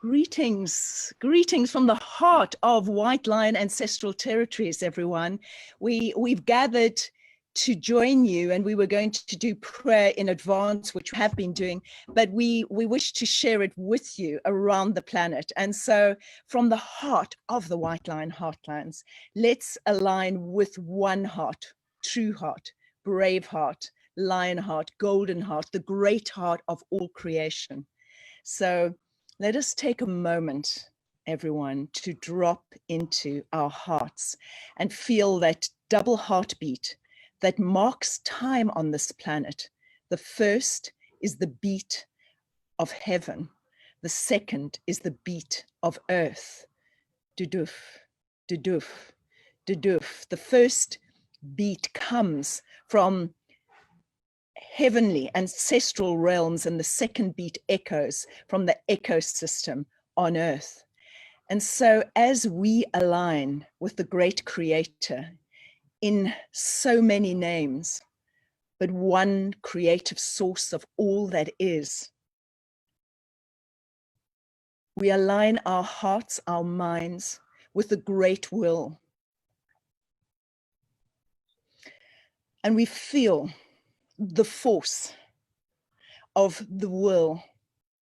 Greetings from the heart of White Lion Ancestral Territories, everyone. We've gathered to join you, and we were going to do prayer in advance, which we have been doing, but we wish to share it with you around the planet. And so from the heart of the White Lion Heartlands, let's align with one heart, true heart, brave heart, lion heart, golden heart, the great heart of all creation. So let us take a moment, everyone, to drop into our hearts and feel that double heartbeat that marks time on this planet. The first is the beat of heaven. The second is the beat of earth. Duduf, duduf, duduf. The first beat comes from heavenly ancestral realms, and the second beat echoes from the ecosystem on earth. And so as we align with the great creator in so many names, but one creative source of all that is, we align our hearts, our minds with the great will. And we feel the force of the will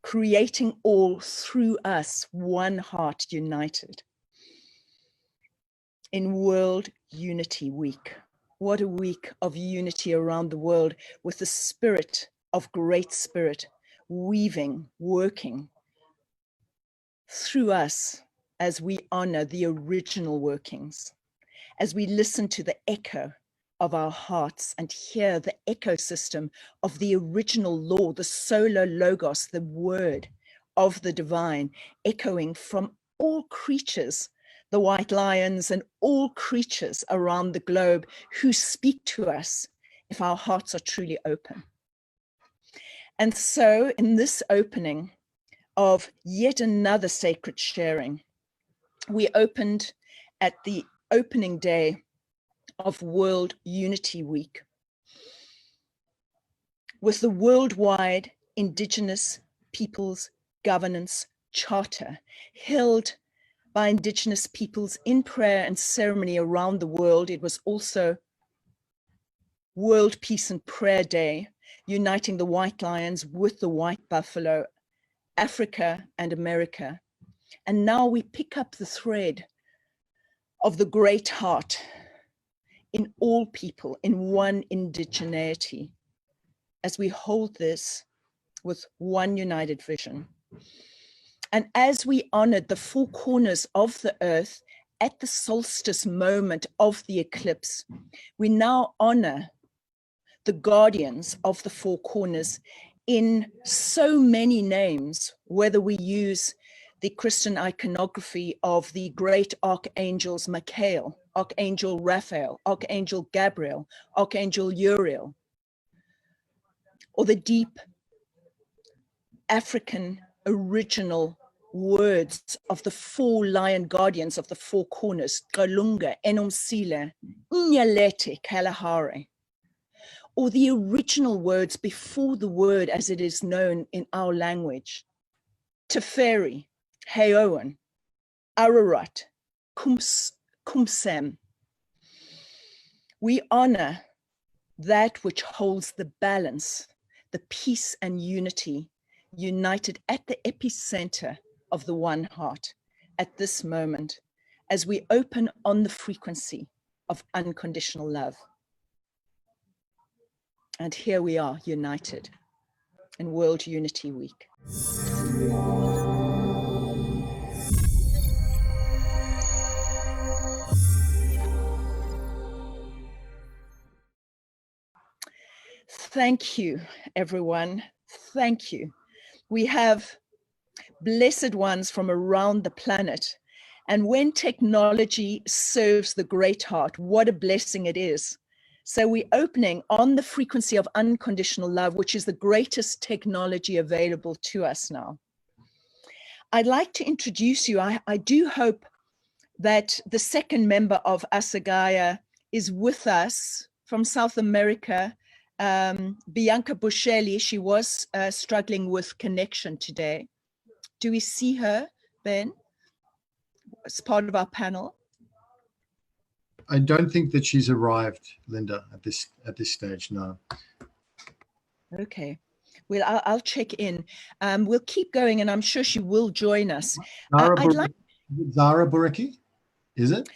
creating all through us, one heart united. In World Unity Week, what a week of unity around the world, with the spirit of Great Spirit weaving, working through us as we honor the original workings, as we listen to the echo of our hearts and hear the ecosystem of the original law, the solar logos, the word of the divine, echoing from all creatures, the white lions and all creatures around the globe who speak to us if our hearts are truly open. And so in this opening of yet another sacred sharing, we opened at the opening day of World Unity Week with the Worldwide Indigenous Peoples Governance Charter, held by Indigenous peoples in prayer and ceremony around the world. It was also World Peace and Prayer Day, uniting the white lions with the white buffalo, Africa and America. And now we pick up the thread of the great heart in all people, in one indigeneity, as we hold this with one united vision. And as we honored the four corners of the earth at the solstice moment of the eclipse, we now honor the guardians of the four corners in so many names, whether we use the Christian iconography of the great archangels Michael, Archangel Raphael, Archangel Gabriel, Archangel Uriel, or the deep African original words of the four lion guardians of the four corners, Galunga, Enomsile, Nyalete, Kalahari, or the original words before the word as it is known in our language, Teferi, Heowen, Ararat, Kumsem. We honor that which holds the balance, the peace and unity, united at the epicenter of the one heart at this moment, as we open on the frequency of unconditional love. And here we are, united in World Unity Week. Thank you, everyone. Thank you. We have blessed ones from around the planet. And when technology serves the great heart, what a blessing it is. So we're opening on the frequency of unconditional love, which is the greatest technology available to us now. I'd like to introduce you. I do hope that the second member of ASAGAIA is with us from South America, Bianca Buscelli. She was struggling with connection today. Do we see her? Ben, as part of our panel? I don't think that she's arrived, Linda, at this stage. No. Okay. Well, I'll check in. We'll keep going, and I'm sure she will join us. I'd like Zara Bureki, is it?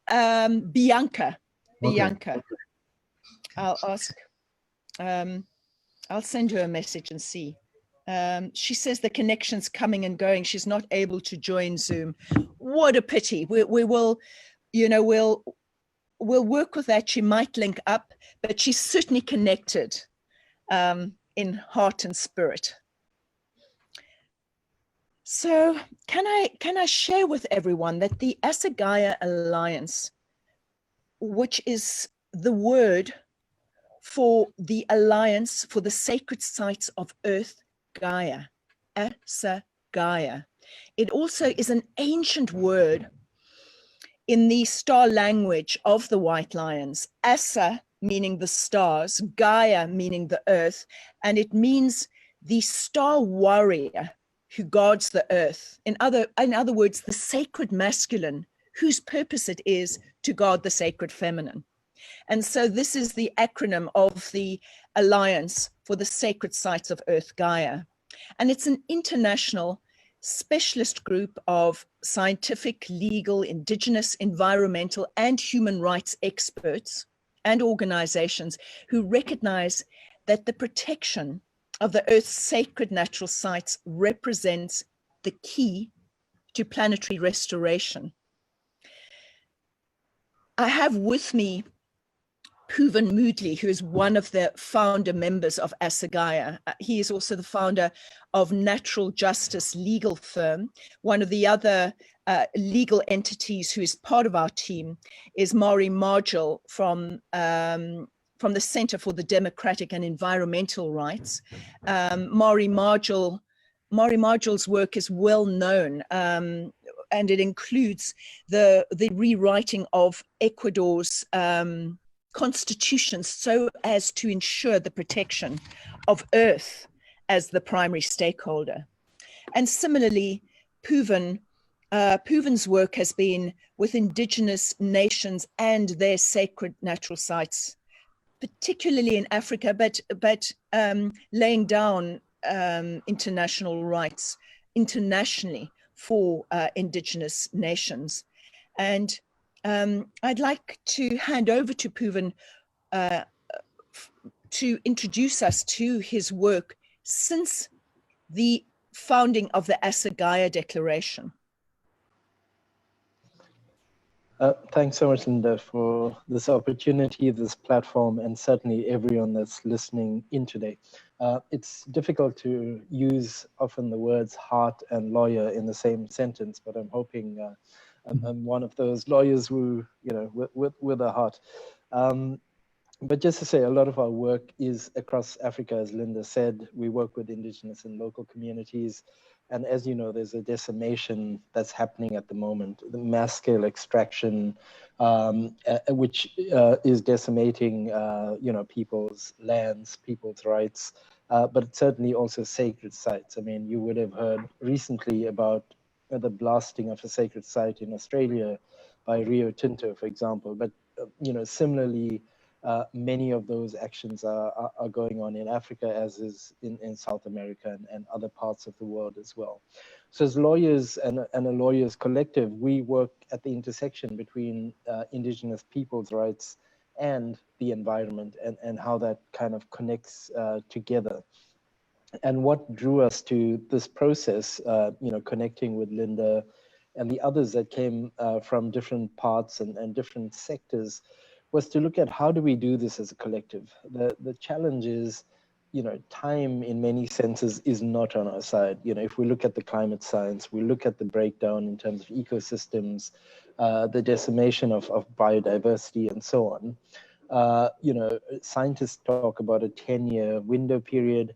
Bianca. Okay. I'll ask. I'll send her a message and see. She says the connection's coming and going. She's not able to join Zoom. What a pity. We will, we'll work with that. She might link up, but she's certainly connected in heart and spirit. So can I share with everyone that the ASAGAIA Alliance, which is the word for the Alliance for the Sacred Sites of Earth, Gaia, ASAGAIA. It also is an ancient word in the star language of the White Lions, Asa meaning the stars, Gaia meaning the earth, and it means the star warrior who guards the earth. In other words, the sacred masculine, whose purpose it is to guard the sacred feminine. And so this is the acronym of the Alliance for the Sacred Sites of Earth, Gaia. And it's an international specialist group of scientific, legal, indigenous, environmental, and human rights experts and organizations who recognize that the protection of the Earth's sacred natural sites represents the key to planetary restoration. I have with me Pooven Moodley, who is one of the founder members of ASAGAIA. He is also the founder of Natural Justice Legal Firm. One of the other legal entities who is part of our team is Mari Margil from the Center for the Democratic and Environmental Rights. Mari Margil's work is well known, and it includes the rewriting of Ecuador's constitution so as to ensure the protection of Earth as the primary stakeholder. And similarly, Pooven's work has been with indigenous nations and their sacred natural sites, particularly in Africa, but laying down international rights internationally for indigenous nations. And I'd like to hand over to Pooven to introduce us to his work since the founding of the ASAGAIA Declaration. Thanks so much, Linda, for this opportunity, this platform, and certainly everyone that's listening in today. It's difficult to use often the words heart and lawyer in the same sentence, but I'm hoping I'm one of those lawyers who, with a heart. But just to say, a lot of our work is across Africa, as Linda said. We work with indigenous and local communities. And as you know, there's a decimation that's happening at the moment, the mass scale extraction, which is decimating, people's lands, people's rights, but certainly also sacred sites. I mean, you would have heard recently about the blasting of a sacred site in Australia by Rio Tinto, for example. But, similarly, many of those actions are going on in Africa, as is in South America and other parts of the world as well. So as lawyers and a lawyers collective, we work at the intersection between indigenous people's rights and the environment and how that kind of connects together. And what drew us to this process, connecting with Linda and the others that came from different parts and different sectors, was to look at how do we do this as a collective. The challenge is, time in many senses is not on our side. If we look at the climate science, we look at the breakdown in terms of ecosystems, the decimation of biodiversity and so on. Scientists talk about a 10-year window period.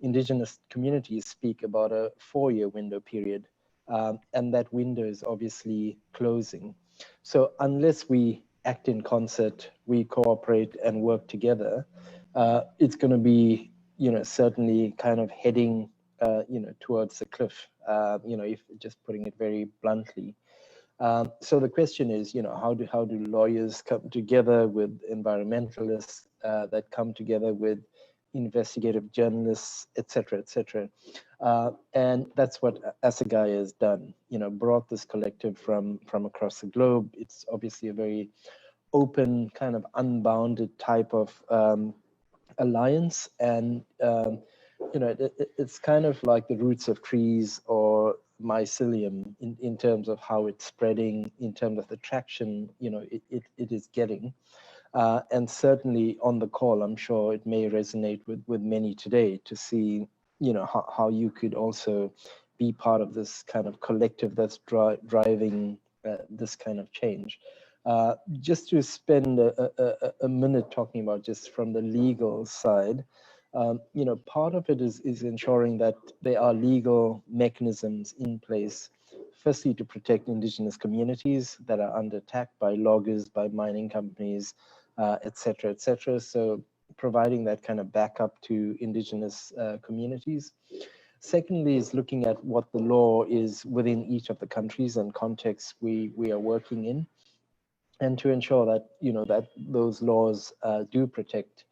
Indigenous communities speak about a 4-year window period, and that window is obviously closing. So unless we act in concert, we cooperate and work together, it's going to be, certainly kind of heading towards the cliff, if just putting it very bluntly. So the question is, how do lawyers come together with environmentalists that come together with investigative journalists, et cetera, and that's what ASAGAIA has done. Brought this collective from across the globe. It's obviously a very open, kind of unbounded type of alliance, and it's kind of like the roots of trees or mycelium in terms of how it's spreading, in terms of the traction it is getting. And certainly on the call, I'm sure it may resonate with many today to see how you could also be part of this kind of collective that's driving this kind of change. Just to spend a minute talking about just from the legal side, part of it is ensuring that there are legal mechanisms in place, firstly to protect indigenous communities that are under attack by loggers, by mining companies, et cetera. So providing that kind of backup to indigenous communities. Secondly is looking at what the law is within each of the countries and contexts we are working in, and to ensure that that those laws do protect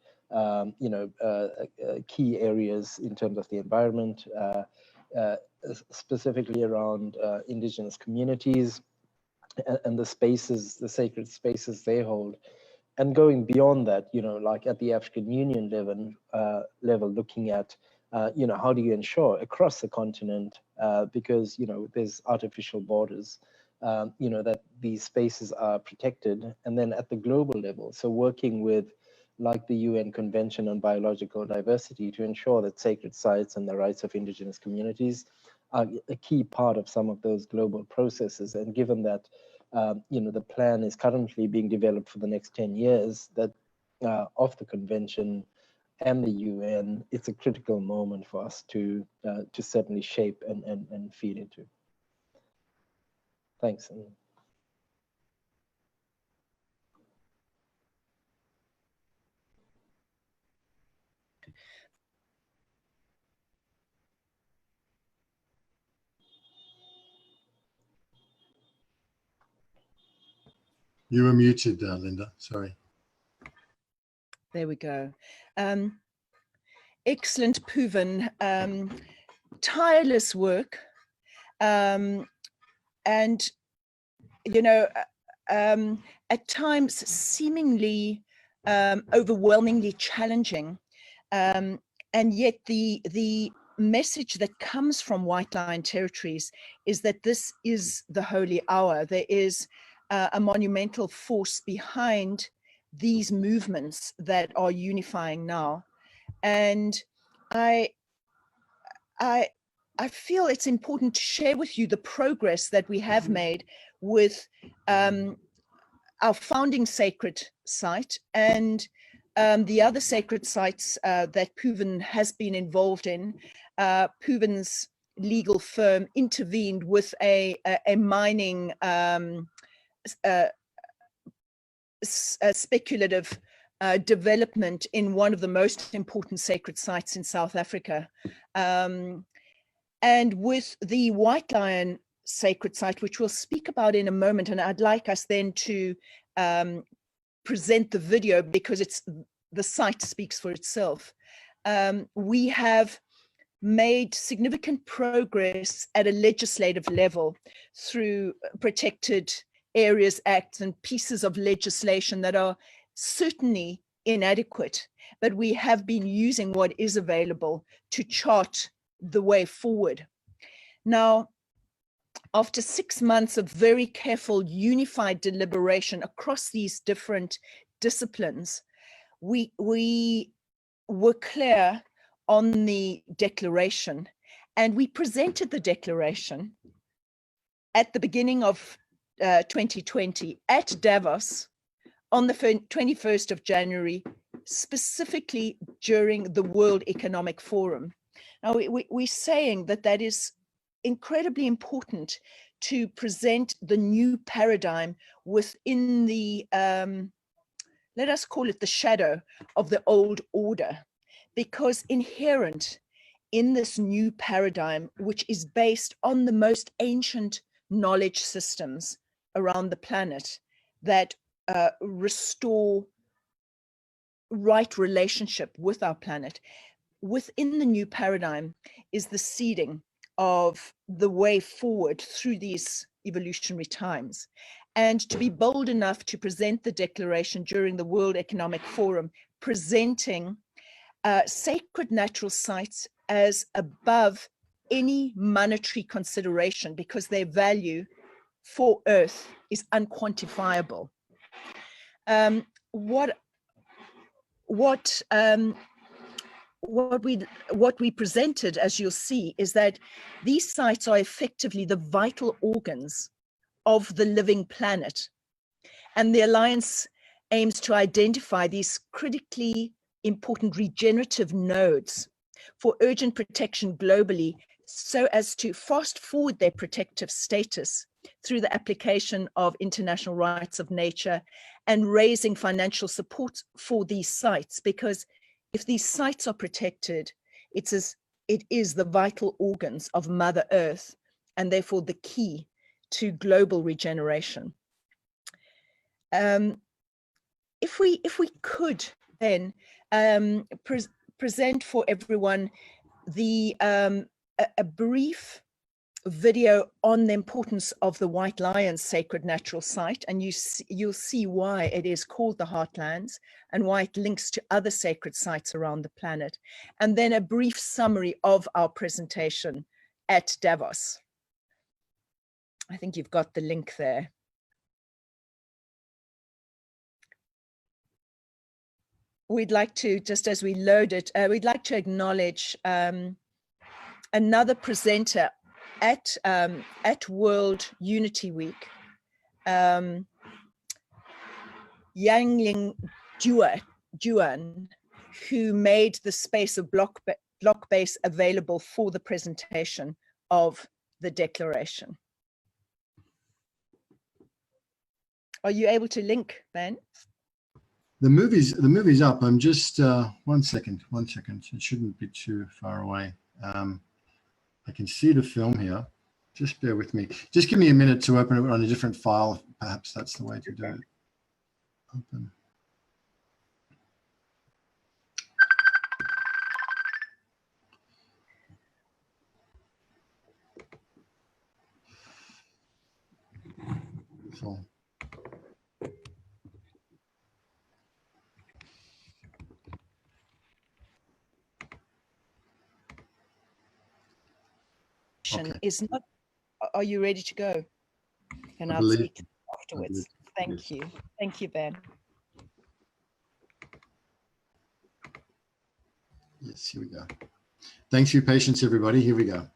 key areas in terms of the environment, specifically around indigenous communities and the spaces, the sacred spaces they hold. And going beyond that, like at the African Union level, looking at, how do you ensure across the continent, because, there's artificial borders, that these spaces are protected, and then at the global level. So working with like the UN Convention on Biological Diversity to ensure that sacred sites and the rights of indigenous communities are a key part of some of those global processes. And given that, the plan is currently being developed for the next 10 years that of the convention and the UN, it's a critical moment for us to certainly shape and feed into. Thanks. You were muted, Linda. Sorry. There we go. Excellent, Pooven. Tireless work. And, at times seemingly overwhelmingly challenging. And yet the message that comes from White Line territories is that this is the holy hour. There is a monumental force behind these movements that are unifying now. And I feel it's important to share with you the progress that we have made with our founding sacred site and the other sacred sites that Pooven has been involved in. Pooven's legal firm intervened with a mining speculative development in one of the most important sacred sites in South Africa. And with the White Lion sacred site, which we'll speak about in a moment, and I'd like us then to present the video because the site speaks for itself. We have made significant progress at a legislative level through Protected Areas Acts and pieces of legislation that are certainly inadequate, but we have been using what is available to chart the way forward. Now, after 6 months of very careful, unified deliberation across these different disciplines, we were clear on the declaration, and we presented the declaration at the beginning of 2020 at Davos on the 21st of January, specifically during the World Economic Forum. Now, we're saying that is incredibly important to present the new paradigm within the, let us call it the shadow of the old order, because inherent in this new paradigm, which is based on the most ancient knowledge systems around the planet that restore right relationship with our planet. Within the new paradigm is the seeding of the way forward through these evolutionary times. And to be bold enough to present the declaration during the World Economic Forum, presenting sacred natural sites as above any monetary consideration, because their value for Earth is unquantifiable. What we presented, as you'll see, is that these sites are effectively the vital organs of the living planet. And the Alliance aims to identify these critically important regenerative nodes for urgent protection globally, so as to fast forward their protective status through the application of international rights of nature and raising financial support for these sites. Because if these sites are protected, it is the vital organs of Mother Earth, and therefore the key to global regeneration. If we could then present for everyone a brief video on the importance of the White Lions Sacred Natural Site, and you'll see why it is called the Heartlands and why it links to other sacred sites around the planet, and then a brief summary of our presentation at Davos. I think you've got the link there. We'd like to, just as we load it, we'd like to acknowledge another presenter at World Unity Week, Yangling Juan, who made the space of block base available for the presentation of the declaration. Are you able to link, Ben? The movie's up. I'm just one second. It shouldn't be too far away. I can see the film here. Just bear with me. Just give me a minute to open it on a different file. Perhaps that's the way to do it. Open. So. Okay. Is not. Are you ready to go? And I'll speak afterwards. Thank you. Thank you, Ben. Yes, here we go. Thanks for your patience, everybody. Here we go.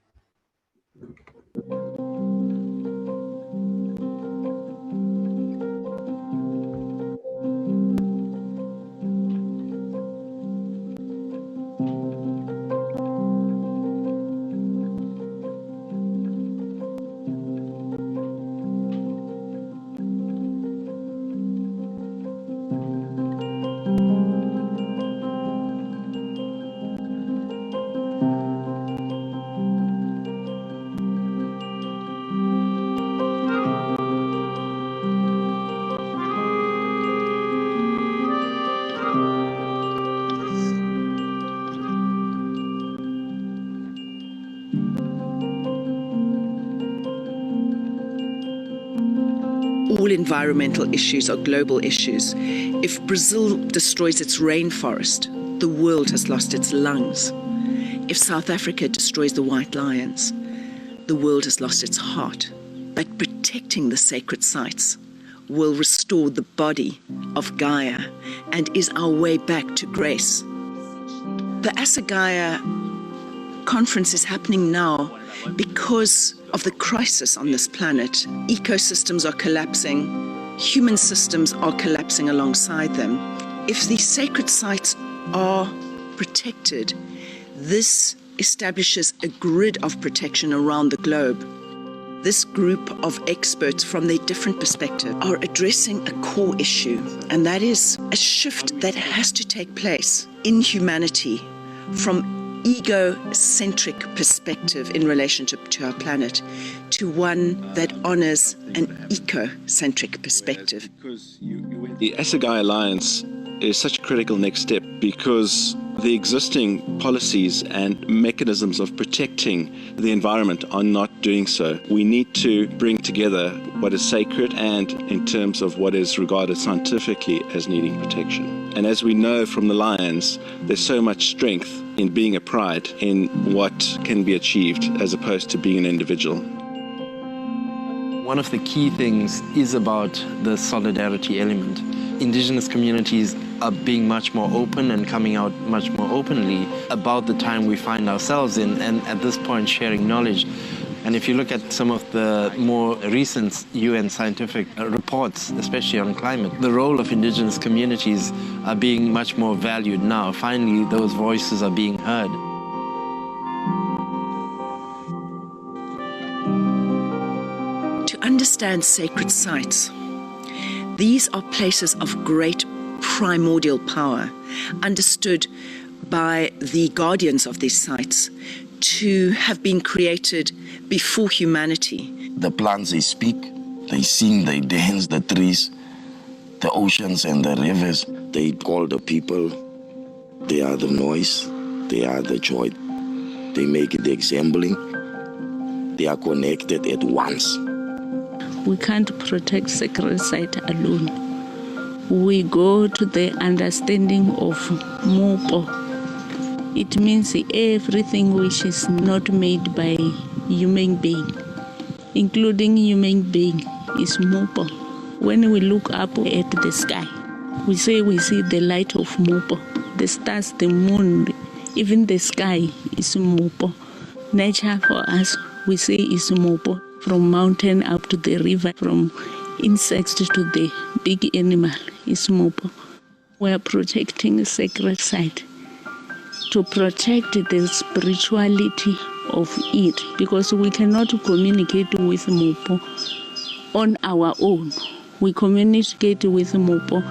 All environmental issues are global issues. If Brazil destroys its rainforest, the world has lost its lungs. If South Africa destroys the white lions, the world has lost its heart. But protecting the sacred sites will restore the body of Gaia and is our way back to grace. The ASAGAIA conference is happening now because of the crisis on this planet. Ecosystems are collapsing, human systems are collapsing alongside them. If these sacred sites are protected, this establishes a grid of protection around the globe. This group of experts from their different perspectives are addressing a core issue, and that is a shift that has to take place in humanity from egocentric perspective in relationship to our planet to one that honors an ecocentric perspective. The ASAGAIA Alliance is such a critical next step because the existing policies and mechanisms of protecting the environment are not doing so. We need to bring together what is sacred and in terms of what is regarded scientifically as needing protection. And as we know from the lions, there's so much strength in being a pride in what can be achieved as opposed to being an individual. One of the key things is about the solidarity element. Indigenous communities are being much more open and coming out much more openly about the time we find ourselves in, and at this point sharing knowledge. And if you look at some of the more recent UN scientific reports, especially on climate, the role of indigenous communities are being much more valued now. Finally, those voices are being heard. To understand sacred sites, these are places of great primordial power, understood by the guardians of these sites to have been created before humanity. The plants, they speak, they sing, they dance, the trees, the oceans and the rivers. They call the people. They are the noise, they are the joy. They make the assembling. They are connected at once. We can't protect sacred site alone. We go to the understanding of mopo. It means everything which is not made by human being, including human being, is mopo. When we look up at the sky, we say we see the light of mopo. The stars, the moon, even the sky is mopo. Nature for us, we say is mopo. From mountain up to the river, from insects to the big animal is mopo. We are protecting a sacred site to protect the spirituality of it, because we cannot communicate with mopo on our own. We communicate with mopo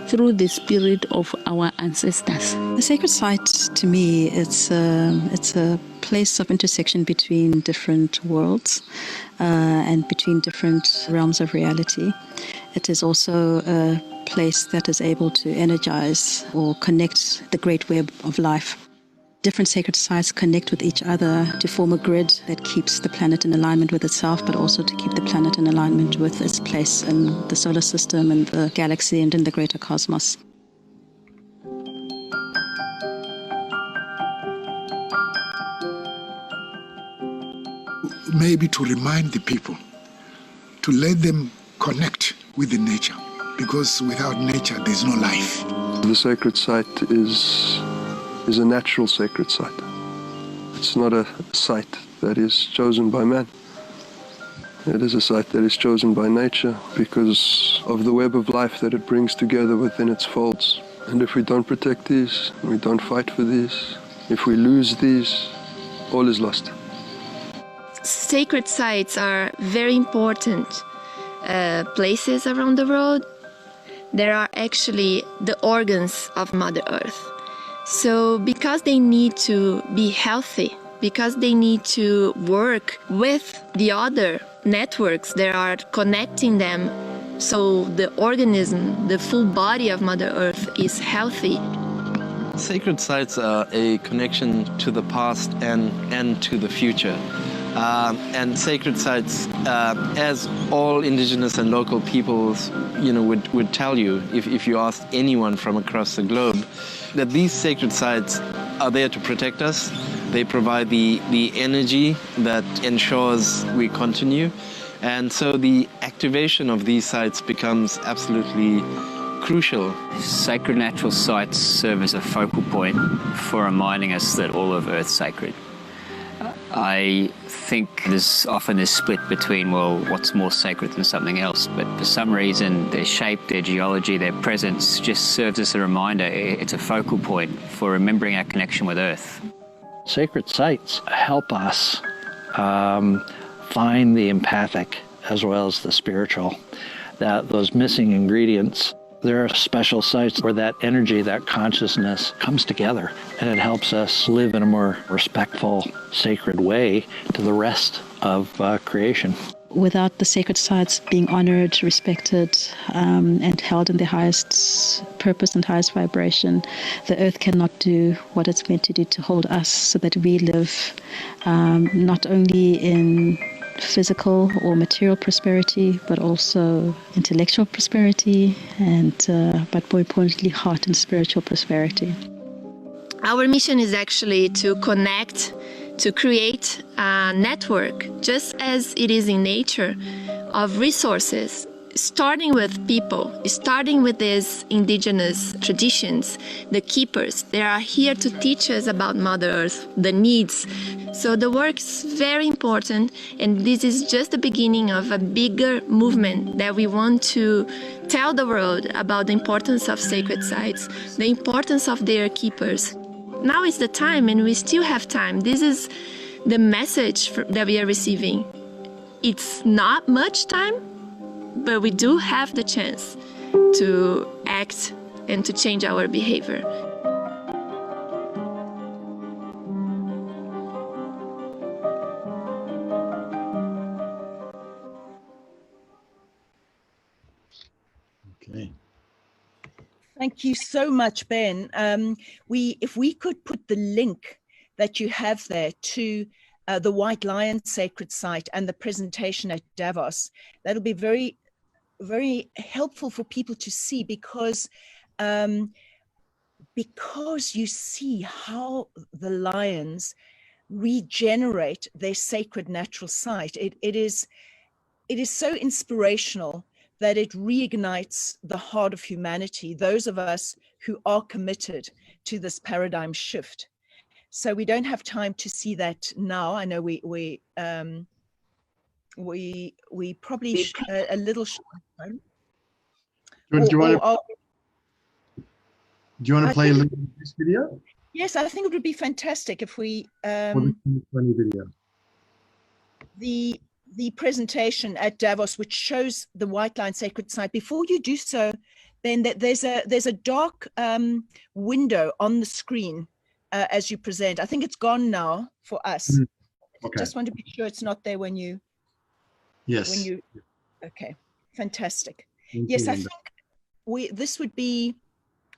through the spirit of our ancestors. The sacred site, to me, it's a place of intersection between different worlds and between different realms of reality. It is also a place that is able to energize or connect the great web of life. Different sacred sites connect with each other to form a grid that keeps the planet in alignment with itself, but also to keep the planet in alignment with its place in the solar system and the galaxy and in the greater cosmos. Maybe to remind the people, to let them connect with the nature, because without nature there's no life. The sacred site is a natural sacred site. It's not a site that is chosen by man. It is a site that is chosen by nature because of the web of life that it brings together within its folds. And if we don't protect these, we don't fight for these, if we lose these, all is lost. Sacred sites are very important places around the world. There are actually the organs of Mother Earth. So because they need to be healthy, because they need to work with the other networks that are connecting them, so the organism, the full body of Mother Earth is healthy. Sacred sites are a connection to the past and to the future. And sacred sites, as all indigenous and local peoples, would tell you, if you asked anyone from across the globe, that these sacred sites are there to protect us. They provide the energy that ensures we continue. And so the activation of these sites becomes absolutely crucial. Sacred natural sites serve as a focal point for reminding us that all of Earth's sacred. I think there's often this split between, well, what's more sacred than something else, but for some reason their shape, their geology, their presence just serves as a reminder. It's a focal point for remembering our connection with Earth. Sacred sites help us find the empathic as well as the spiritual, those missing ingredients There are special sites where that energy, that consciousness comes together, and it helps us live in a more respectful, sacred way to the rest of creation. Without the sacred sites being honored, respected, and held in the highest purpose and highest vibration, the earth cannot do what it's meant to do to hold us, so that we live not only in physical or material prosperity, but also intellectual prosperity, and but more importantly, heart and spiritual prosperity. Our mission is actually to connect, to create a network, just as it is in nature, of resources, starting with people, starting with these indigenous traditions, the keepers. They are here to teach us about Mother Earth, the needs. So the work is very important, and this is just the beginning of a bigger movement that we want to tell the world about the importance of sacred sites, the importance of their keepers. Now is the time, and we still have time. This is the message that we are receiving. It's not much time, but we do have the chance to act and to change our behavior. Okay. Thank you so much, Ben. If we could put the link that you have there to the White Lion Sacred Site and the presentation at Davos, that'll be very, very helpful for people to see, because you see how the lions regenerate their sacred natural site. It is so inspirational that it reignites the heart of humanity, those of us who are committed to this paradigm shift. So we don't have time to see that now. I know we probably a little short. Do you want to play a little bit of this video? Yes, I think it would be fantastic if we Or the funny video. The presentation at Davos, which shows the White Lion Sacred Site. Before you do so, then there's a dark window on the screen as you present. I think it's gone now for us. Okay. Just want to be sure it's not there when you. Yes. When you. Okay. Fantastic. Thank yes, you, I Linda. think this would be.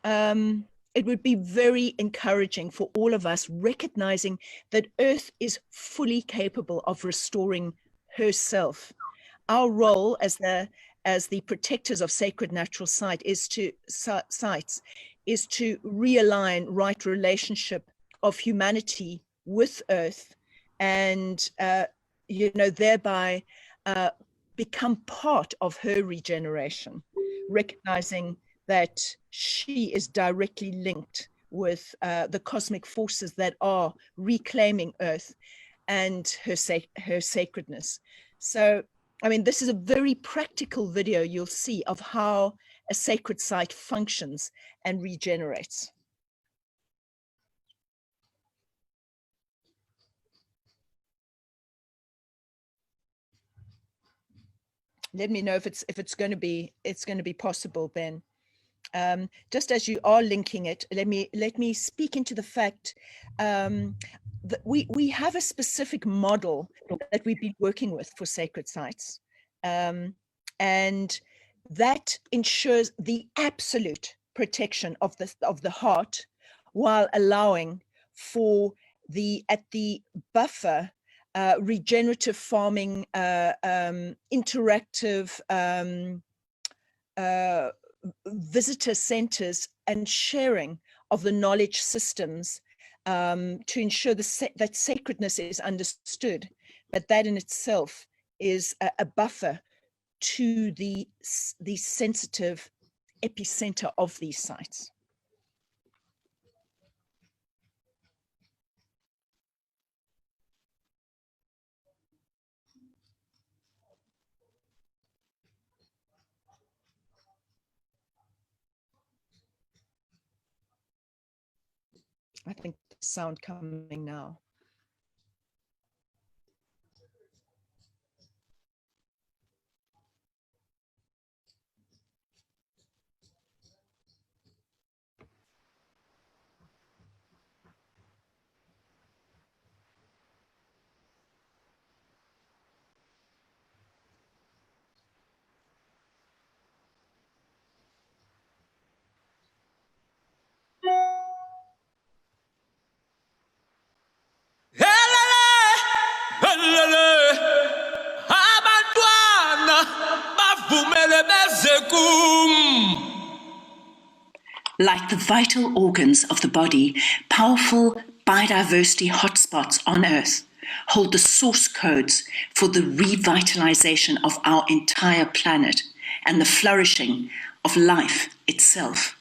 It would be very encouraging for all of us, recognizing that Earth is fully capable of restoring herself. Our role as the protectors of sacred natural sites is to realign right relationship of humanity with Earth, and thereby become part of her regeneration, recognizing that she is directly linked with the cosmic forces that are reclaiming Earth and her sacredness. So, I mean, this is a very practical video you'll see of how a sacred site functions and regenerates. Let me know if it's going to be possible, Ben. Just as you are linking it, let me speak into the fact that we have a specific model that we've been working with for sacred sites, and that ensures the absolute protection of the heart, while allowing for at the buffer regenerative farming, interactive visitor centers, and sharing of the knowledge systems to ensure that sacredness is understood, but that in itself is a buffer to the sensitive epicenter of these sites. I think the sound coming now. Like the vital organs of the body, powerful biodiversity hotspots on Earth hold the source codes for the revitalization of our entire planet and the flourishing of life itself.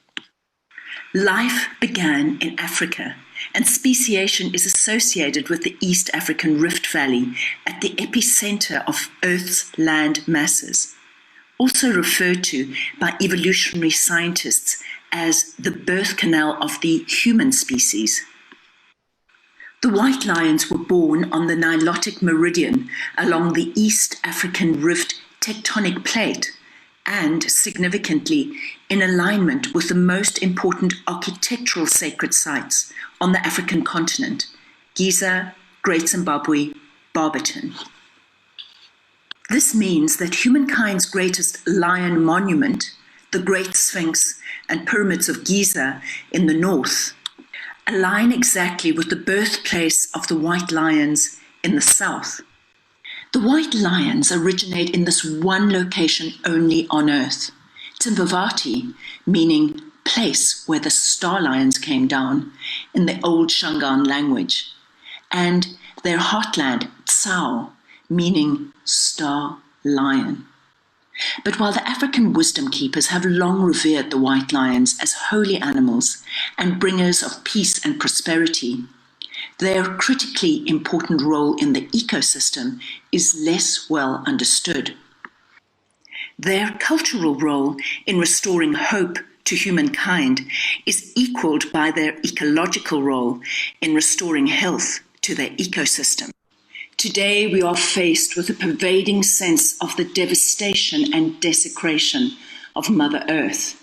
Life began in Africa, and speciation is associated with the East African Rift Valley at the epicenter of Earth's land masses, also referred to by evolutionary scientists as the birth canal of the human species. The white lions were born on the Nilotic Meridian along the East African Rift tectonic plate and, significantly, in alignment with the most important architectural sacred sites on the African continent, Giza, Great Zimbabwe, Barberton. This means that humankind's greatest lion monument, the Great Sphinx and Pyramids of Giza in the north, align exactly with the birthplace of the white lions in the south. The white lions originate in this one location only on Earth, Timbavati, meaning place where the star lions came down in the old Shangaan language, and their heartland, Tsao, meaning star lion. But while the African wisdom keepers have long revered the white lions as holy animals and bringers of peace and prosperity, their critically important role in the ecosystem is less well understood. Their cultural role in restoring hope to humankind is equaled by their ecological role in restoring health to their ecosystem. Today, we are faced with a pervading sense of the devastation and desecration of Mother Earth.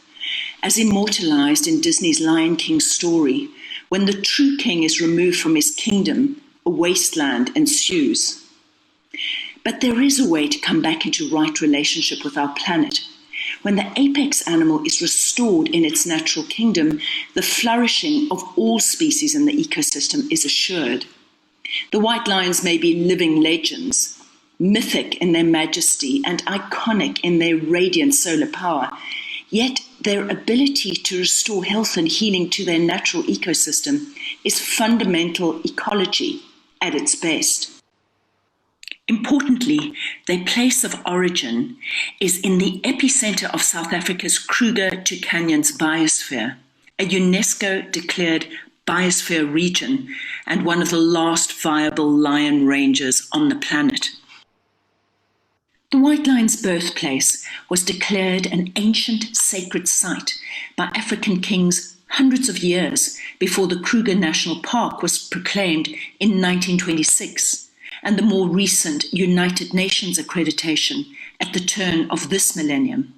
As immortalized in Disney's Lion King story, when the true king is removed from his kingdom, a wasteland ensues. But there is a way to come back into right relationship with our planet. When the apex animal is restored in its natural kingdom, the flourishing of all species in the ecosystem is assured. The white lions may be living legends, mythic in their majesty and iconic in their radiant solar power, yet their ability to restore health and healing to their natural ecosystem is fundamental ecology at its best. Importantly, their place of origin is in the epicenter of South Africa's Kruger to Canyons biosphere, a UNESCO-declared biosphere region and one of the last viable lion ranges on the planet. The white lion's birthplace was declared an ancient sacred site by African kings hundreds of years before the Kruger National Park was proclaimed in 1926 and the more recent United Nations accreditation at the turn of this millennium.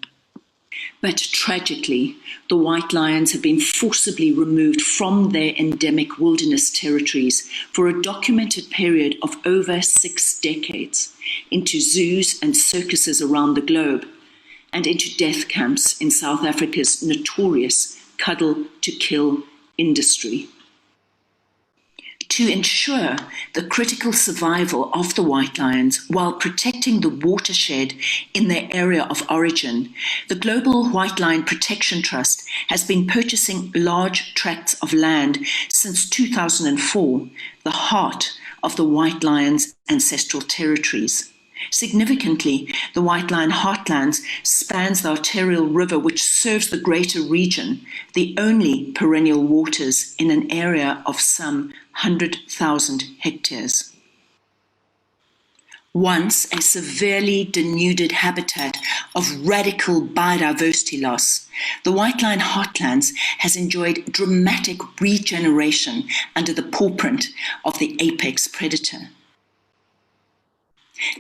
But tragically, the white lions have been forcibly removed from their endemic wilderness territories for a documented period of over 6 decades into zoos and circuses around the globe and into death camps in South Africa's notorious cuddle-to-kill industry. To ensure the critical survival of the white lions while protecting the watershed in their area of origin, the Global White Lion Protection Trust has been purchasing large tracts of land since 2004, the heart of the white lion's ancestral territories. Significantly, the White Lion Heartlands spans the arterial river which serves the greater region, the only perennial waters in an area of some 100,000 hectares. Once a severely denuded habitat of radical biodiversity loss, the White Lion Heartlands has enjoyed dramatic regeneration under the paw print of the apex predator.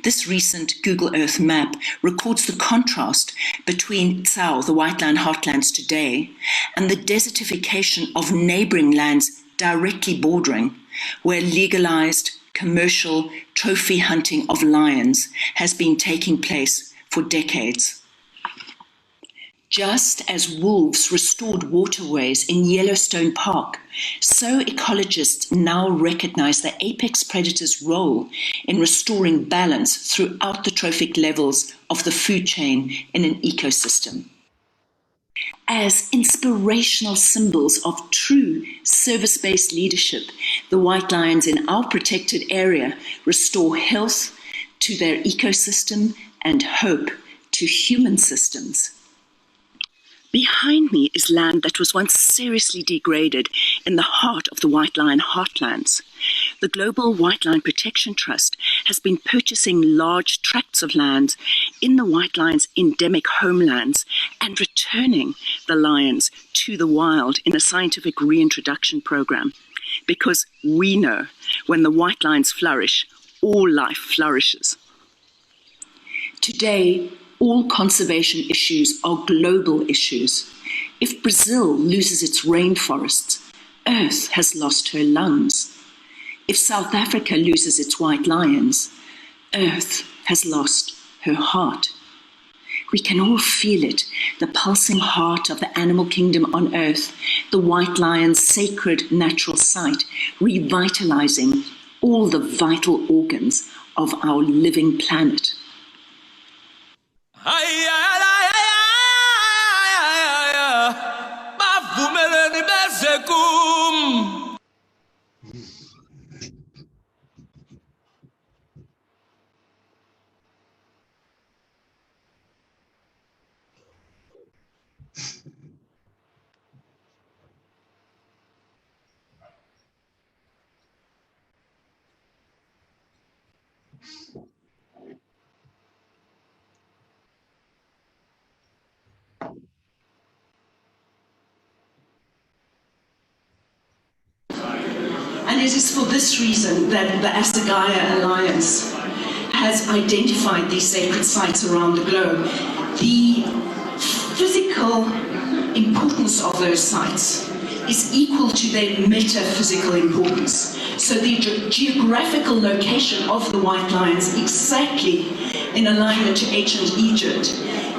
This recent Google Earth map records the contrast between Tsao, the White Lion Heartlands today, and the desertification of neighboring lands directly bordering, where legalized commercial trophy hunting of lions has been taking place for decades. Just as wolves restored waterways in Yellowstone Park, so ecologists now recognize the apex predator's role in restoring balance throughout the trophic levels of the food chain in an ecosystem. As inspirational symbols of true service-based leadership, the white lions in our protected area restore health to their ecosystem and hope to human systems. Behind me is land that was once seriously degraded in the heart of the white lion heartlands. The Global White Lion Protection Trust has been purchasing large tracts of land in the white lion's endemic homelands and returning the lions to the wild in a scientific reintroduction program. Because we know when the white lions flourish, all life flourishes. Today, all conservation issues are global issues. If Brazil loses its rainforests, Earth has lost her lungs. If South Africa loses its white lions, Earth has lost her heart. We can all feel it, the pulsing heart of the animal kingdom on Earth, the white lion's sacred natural site, revitalizing all the vital organs of our living planet. And it is for this reason that the ASAGAIA Alliance has identified these sacred sites around the globe. The physical importance of those sites is equal to their metaphysical importance. So the geographical location of the white lions, exactly in alignment to ancient Egypt,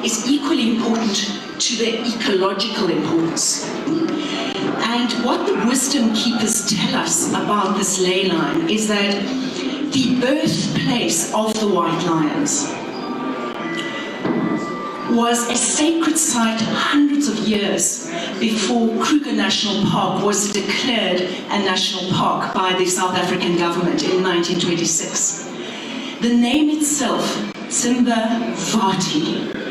is equally important to their ecological importance. And what the wisdom keepers tell us about this ley line is that the birthplace of the white lions was a sacred site hundreds of years before Kruger National Park was declared a national park by the South African government in 1926. The name itself, Tsimba Vati,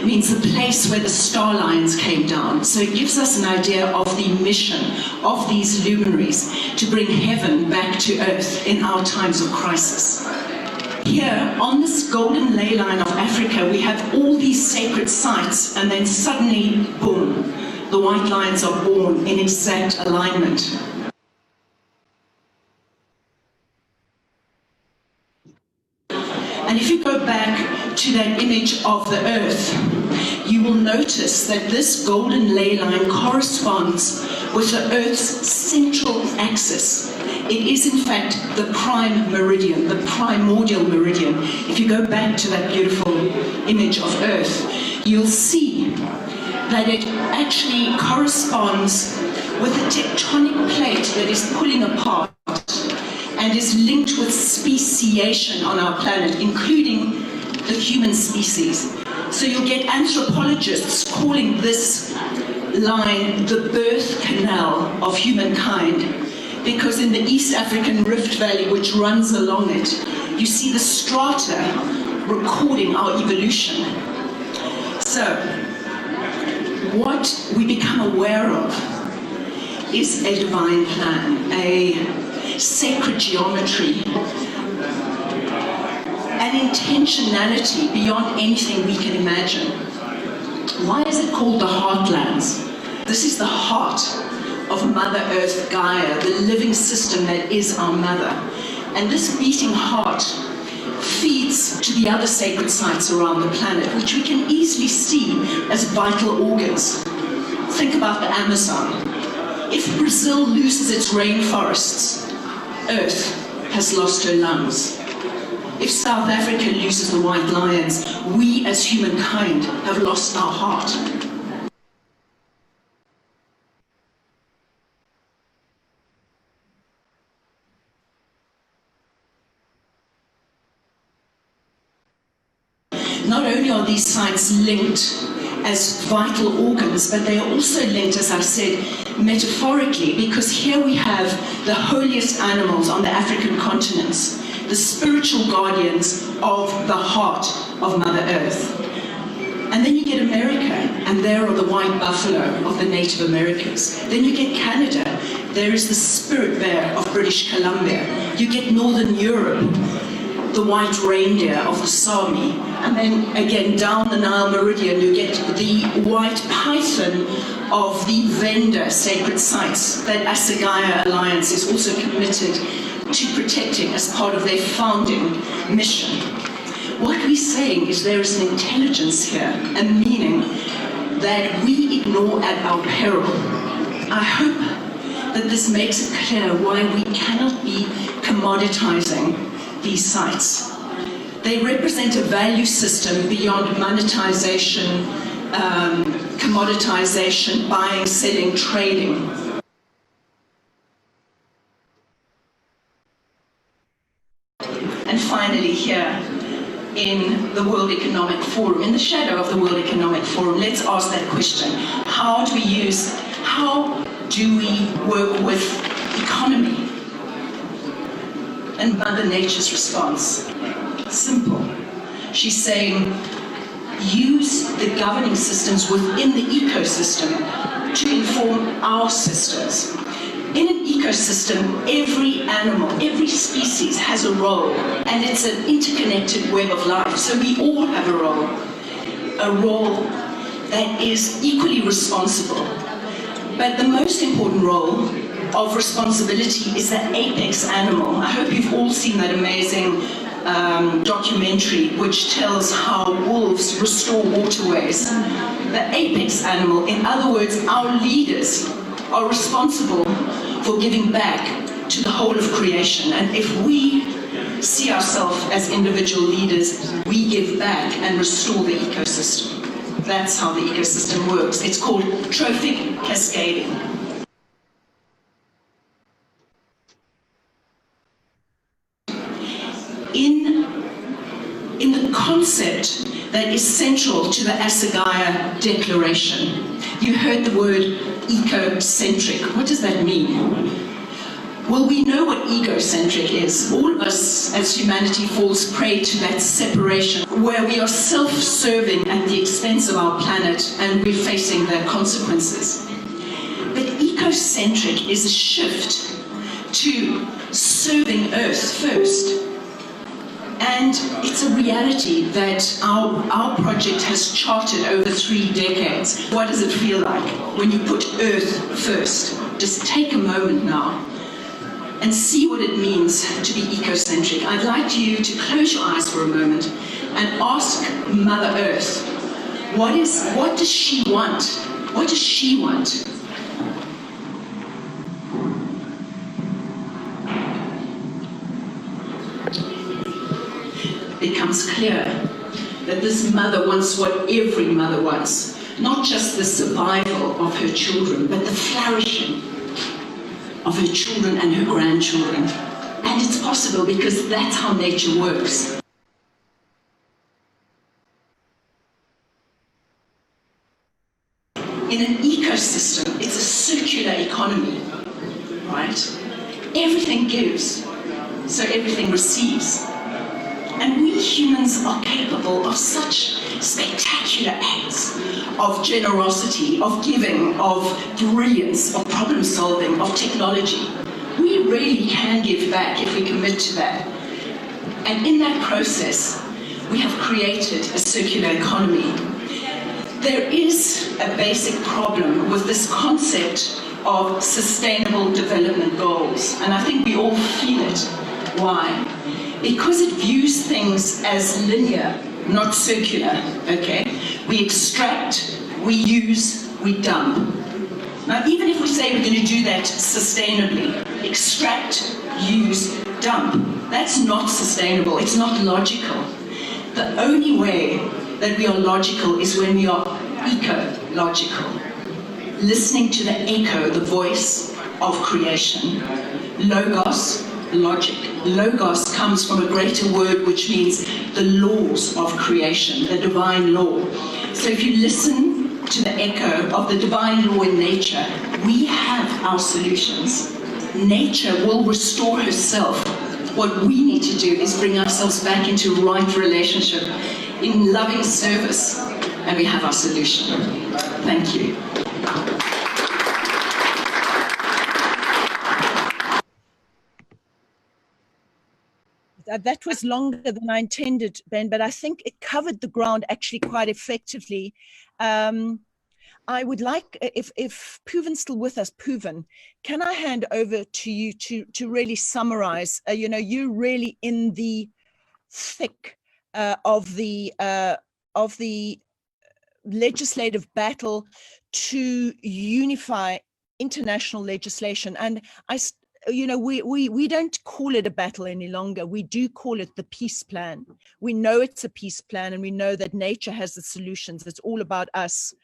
means the place where the star lions came down. So it gives us an idea of the mission of these luminaries to bring heaven back to earth in our times of crisis. Here, on this golden ley line of Africa, we have all these sacred sites, and then suddenly, boom, the white lions are born in exact alignment. And if you go back to that image of the earth, you will notice that this golden ley line corresponds with the Earth's central axis. It is in fact the prime meridian, the primordial meridian. If you go back to that beautiful image of Earth, you'll see that it actually corresponds with the tectonic plate that is pulling apart and is linked with speciation on our planet, including the human species. So you'll get anthropologists calling this line the birth canal of humankind, because in the East African Rift Valley, which runs along it, you see the strata recording our evolution. So what we become aware of is a divine plan, a sacred geometry, an intentionality beyond anything we can imagine. Why is it called the Heartlands? This is the heart of Mother Earth Gaia, the living system that is our mother. And this beating heart feeds to the other sacred sites around the planet, which we can easily see as vital organs. Think about the Amazon. If Brazil loses its rainforests, Earth has lost her lungs. If South Africa loses the white lions, we as humankind have lost our heart. Not only are these sites linked as vital organs, but they are also linked, as I said, metaphorically, because here we have the holiest animals on the African continents, the spiritual guardians of the heart of Mother Earth. And then you get America, and there are the white buffalo of the Native Americans. Then you get Canada, there is the spirit bear of British Columbia. You get Northern Europe, the white reindeer of the Sami. And then again, down the Nile Meridian, you get the white python of the Venda sacred sites that ASAGAIA Alliance is also committed to protecting as part of their founding mission. What we're saying is there is an intelligence here, a meaning that we ignore at our peril. I hope that this makes it clear why we cannot be commoditizing these sites. They represent a value system beyond monetization, commoditization, buying, selling, trading. And finally here, in the World Economic Forum, in the shadow of the World Economic Forum, let's ask that question. How do we work with economy? And Mother Nature's response, simple. She's saying, use the governing systems within the ecosystem to inform our systems. In an ecosystem, every animal, every species has a role, and it's an interconnected web of life. So we all have a role that is equally responsible. But the most important role of responsibility is the apex animal. I hope you've all seen that amazing documentary which tells how wolves restore waterways. The apex animal, in other words, our leaders, are responsible for giving back to the whole of creation. And if we see ourselves as individual leaders, we give back and restore the ecosystem. That's how the ecosystem works. It's called trophic cascading. In the concept that is central to the ASAGAIA Declaration, you heard the word ecocentric. What does that mean? Well, we know what egocentric is. All of us as humanity falls prey to that separation where we are self-serving at the expense of our planet and we're facing the consequences. But ecocentric is a shift to serving Earth first. And it's a reality that our project has charted over 3 decades. What does it feel like when you put Earth first? Just take a moment now and see what it means to be ecocentric. I'd like you to close your eyes for a moment and ask Mother Earth, what does she want? What does she want? It becomes clear that this mother wants what every mother wants, not just the survival of her children, but the flourishing of her children and her grandchildren. And it's possible because that's how nature works. In an ecosystem, it's a circular economy, right? Everything gives, so everything receives. And we humans are capable of such spectacular acts of generosity, of giving, of brilliance, of problem solving, of technology. We really can give back if we commit to that. And in that process, we have created a circular economy. There is a basic problem with this concept of sustainable development goals, and I think we all feel it. Why? Because it views things as linear, not circular, okay? We extract, we use, we dump. Now, even if we say we're going to do that sustainably, extract, use, dump, That's not sustainable. It's not logical. The only way that we are logical is when we are ecological, listening to the echo, the voice of creation. Logos, logic. Logos comes from a greater word which means the laws of creation, the divine law. So if you listen to the echo of the divine law in nature, we have our solutions. Nature will restore herself. What we need to do is bring ourselves back into right relationship, in loving service, and we have our solution. Thank you. That was longer than I intended, Ben, but I think it covered the ground actually quite effectively. I would like, if Pooven's still with us, Pooven, can I hand over to you to really summarize? You're really in the thick of the legislative battle to unify international legislation, and we don't call it a battle any longer. We do call it the peace plan. We know it's a peace plan, and we know that nature has the solutions. It's all about us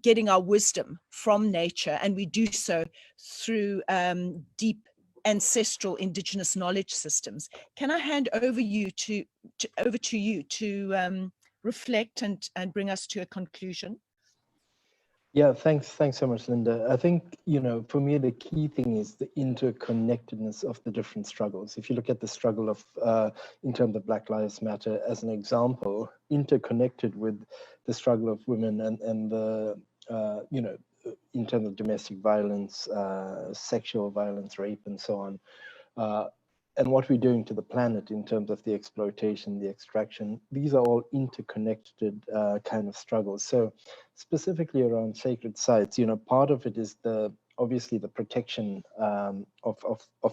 getting our wisdom from nature, and we do so through deep ancestral indigenous knowledge systems. Can I hand over to you to reflect and bring us to a conclusion? Yeah, thanks so much, Linda. I think, for me, the key thing is the interconnectedness of the different struggles. If you look at the struggle of, in terms of Black Lives Matter as an example, interconnected with the struggle of women and the, in terms of domestic violence, sexual violence, rape, and so on, and what we're doing to the planet in terms of the exploitation, the extraction, these are all interconnected kind of struggles. So specifically around sacred sites, part of it is obviously the protection of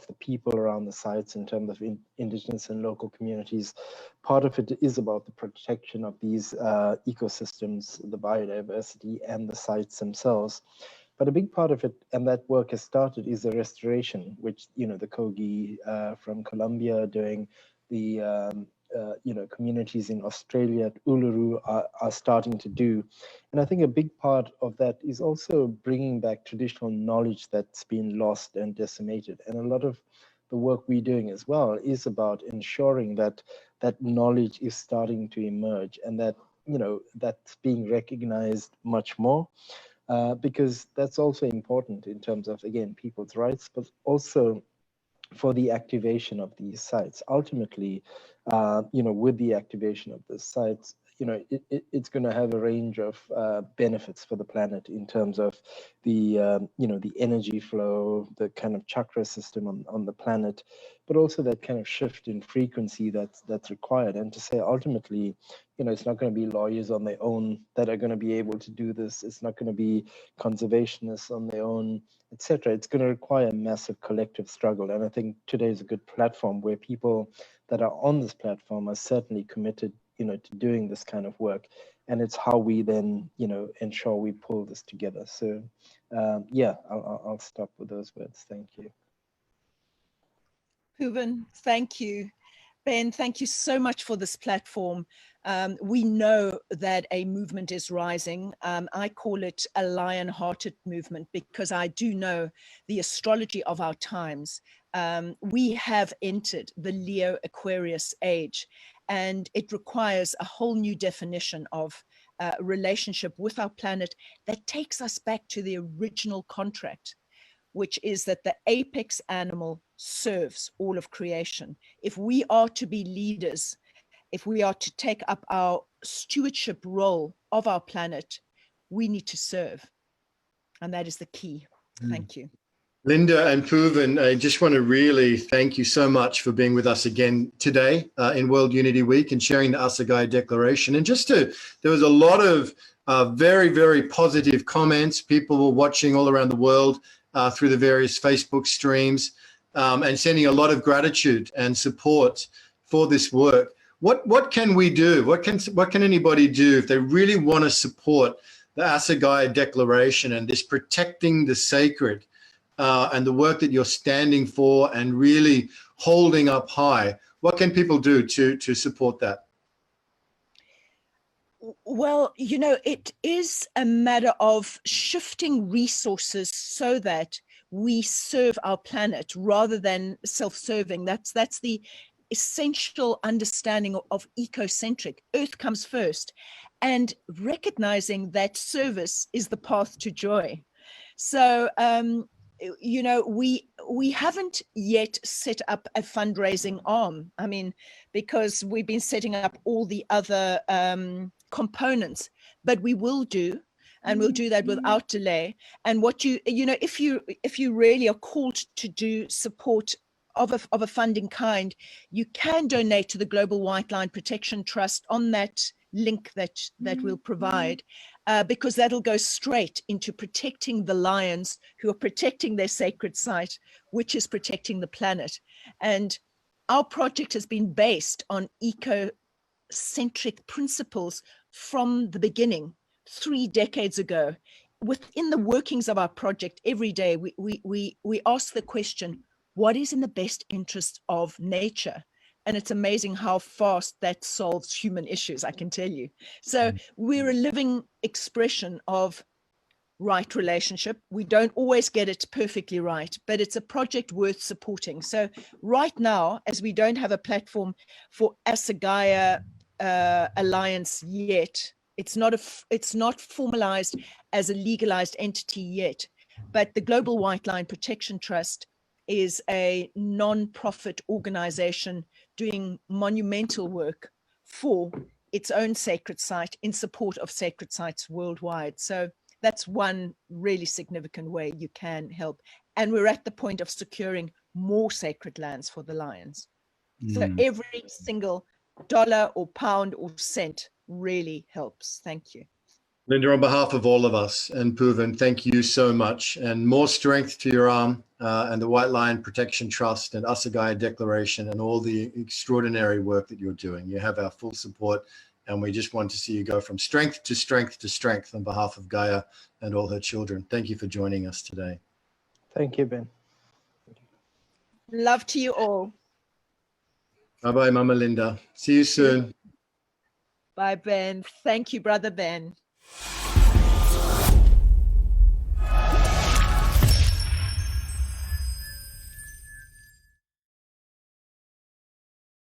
the people around the sites in terms of indigenous and local communities. Part of it is about the protection of these ecosystems, the biodiversity, and the sites themselves. But a big part of it, and that work has started, is the restoration, which, the Kogi from Colombia doing, the, communities in Australia at Uluru are starting to do. And I think a big part of that is also bringing back traditional knowledge that's been lost and decimated. And a lot of the work we're doing as well is about ensuring that that knowledge is starting to emerge, and that, that's being recognized much more. Because that's also important in terms of, again, people's rights, but also for the activation of these sites. Ultimately, with the activation of the sites, it's going to have a range of benefits for the planet in terms of the, the energy flow, the kind of chakra system on the planet, but also that kind of shift in frequency that's required. And to say ultimately, it's not going to be lawyers on their own that are going to be able to do this. It's not going to be conservationists on their own, etc. It's going to require a massive collective struggle. And I think today is a good platform where people that are on this platform are certainly committed, to doing this kind of work. And it's how we then, ensure we pull this together. So yeah, I'll stop with those words. Thank you. Pooven, thank you. Ben, thank you so much for this platform. We know that a movement is rising. I call it a lion-hearted movement because I do know the astrology of our times. We have entered the Leo Aquarius age, and it requires a whole new definition of relationship with our planet that takes us back to the original contract, which is that the apex animal serves all of creation. If we are to be leaders, if we are to take up our stewardship role of our planet, we need to serve. And that is the key. Thank you. Linda and Pooven, I just want to really thank you so much for being with us again today in World Unity Week and sharing the ASAGAIA Declaration. And there was a lot of very, very positive comments. People were watching all around the world through the various Facebook streams and sending a lot of gratitude and support for this work. What can we do? What can anybody do if they really want to support the ASAGAIA Declaration and this protecting the sacred? and the work that you're standing for and really holding up high, what can people do to support that? Well, it is a matter of shifting resources so that we serve our planet rather than self-serving. That's the essential understanding of ecocentric. Earth comes first, and recognizing that service is the path to joy. So, we haven't yet set up a fundraising arm. I mean, because we've been setting up all the other components, but we will do, and we'll do that without delay. And what if you really are called to do support of a funding kind, you can donate to the Global White Line Protection Trust on that link that we'll provide, because that'll go straight into protecting the lions who are protecting their sacred site, which is protecting the planet. And our project has been based on ecocentric principles from the beginning, 3 decades ago. Within the workings of our project, every day we ask the question, what is in the best interest of nature? And it's amazing how fast that solves human issues, I can tell you. So we're a living expression of right relationship. We don't always get it perfectly right, but it's a project worth supporting. So right now, as we don't have a platform for ASAGAIA Alliance yet, it's not formalized as a legalized entity yet, but the Global White Line Protection Trust is a non-profit organization doing monumental work for its own sacred site in support of sacred sites worldwide. So that's one really significant way you can help. And we're at the point of securing more sacred lands for the lions. So every single dollar or pound or cent really helps. Thank you. Linda, on behalf of all of us and Pooven, thank you so much, and more strength to your arm and the White Lion Protection Trust and ASAGAIA Declaration and all the extraordinary work that you're doing. You have our full support, and we just want to see you go from strength to strength to strength on behalf of Gaia and all her children. Thank you for joining us today. Thank you, Ben. Love to you all. Bye-bye, Mama Linda. See you soon. Bye, Ben. Thank you, Brother Ben.